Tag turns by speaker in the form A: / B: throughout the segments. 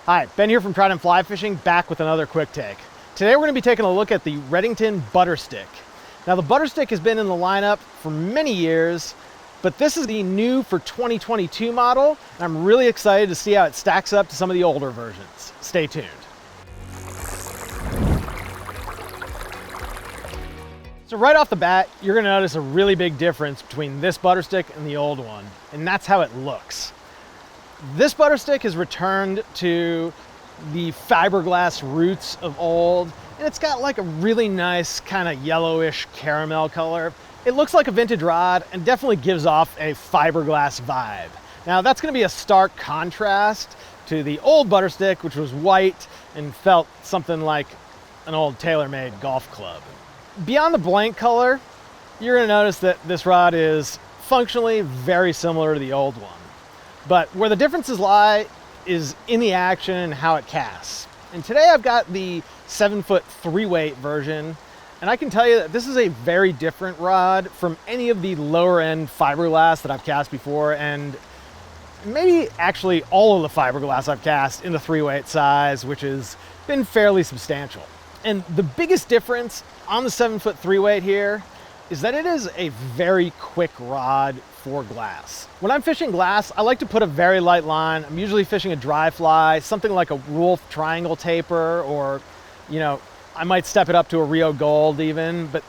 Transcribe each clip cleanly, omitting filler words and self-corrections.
A: Hi, Ben here from Trout and Fly Fishing, back with another quick take. Today we're going to be taking a look at the Redington Butterstick. Now the Butterstick has been in the lineup for many years, but this is the new for 2022 model, and I'm really excited to see how it stacks up to some of the older versions. Stay tuned. So right off the bat, you're going to notice a really big difference between this Butterstick and the old one, and that's how it looks. This Butterstick has returned to the fiberglass roots of old, and it's got like a really nice kind of yellowish caramel color. It looks like a vintage rod and definitely gives off a fiberglass vibe. Now that's going to be a stark contrast to the old Butterstick, which was white and felt something like an old tailor-made golf club. Beyond the blank color, you're going to notice that this rod is functionally very similar to the old one. But where the differences lie is in the action and how it casts. And today I've got the 7-foot 3-weight version, and I can tell you that this is a very different rod from any of the lower end fiberglass that I've cast before, and maybe actually all of the fiberglass I've cast in the 3-weight size, which has been fairly substantial. And the biggest difference on the 7-foot 3-weight here is that it is a very quick rod for glass. When I'm fishing glass, I like to put a very light line. I'm usually fishing a dry fly, something like a Wolf triangle taper, or, you know, I might step it up to a Rio Gold even, but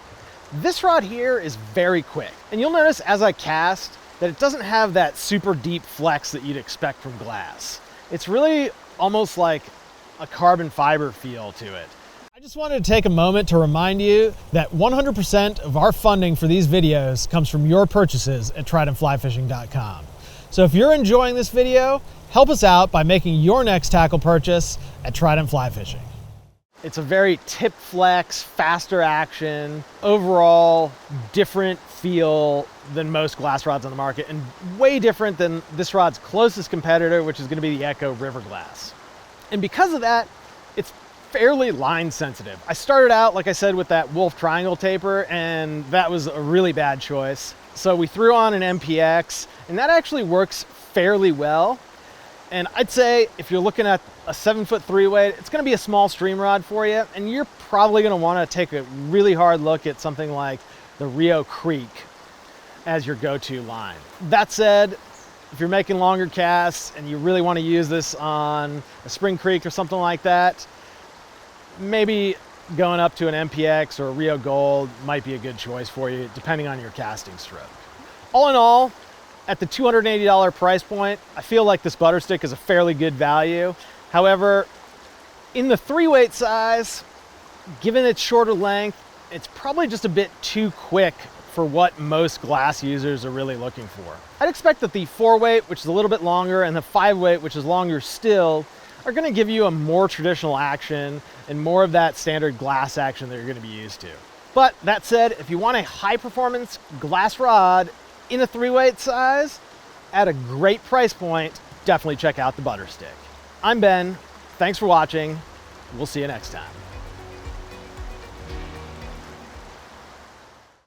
A: this rod here is very quick. And you'll notice as I cast that it doesn't have that super deep flex that you'd expect from glass. It's really almost like a carbon fiber feel to it. I just wanted to take a moment to remind you that 100% of our funding for these videos comes from your purchases at troutandflyfishing.com. So if you're enjoying this video, help us out by making your next tackle purchase at Trout and Fly Fishing. It's a very tip flex, faster action, overall different feel than most glass rods on the market, and way different than this rod's closest competitor, which is going to be the Echo River Glass. And because of that, it's fairly line sensitive. I started out, like I said, with that Wolf triangle taper, and that was a really bad choice. So we threw on an MPX, and that actually works fairly well. And I'd say if you're looking at a 7-foot 3-weight, it's going to be a small stream rod for you, and you're probably going to want to take a really hard look at something like the Rio Creek as your go-to line. That said, if you're making longer casts and you really want to use this on a Spring Creek or something like that, maybe going up to an MPX or a Rio Gold might be a good choice for you, depending on your casting stroke. All in all, at the $280 price point, I feel like this Butterstick is a fairly good value. However, in the 3-weight size, given its shorter length, it's probably just a bit too quick for what most glass users are really looking for. I'd expect that the 4-weight, which is a little bit longer, and the 5-weight, which is longer still, are going to give you a more traditional action and more of that standard glass action that you're going to be used to. But that said, if you want a high performance glass rod in a 3-weight size at a great price point, definitely check out the Butterstick. I'm Ben. Thanks for watching. We'll see you next time.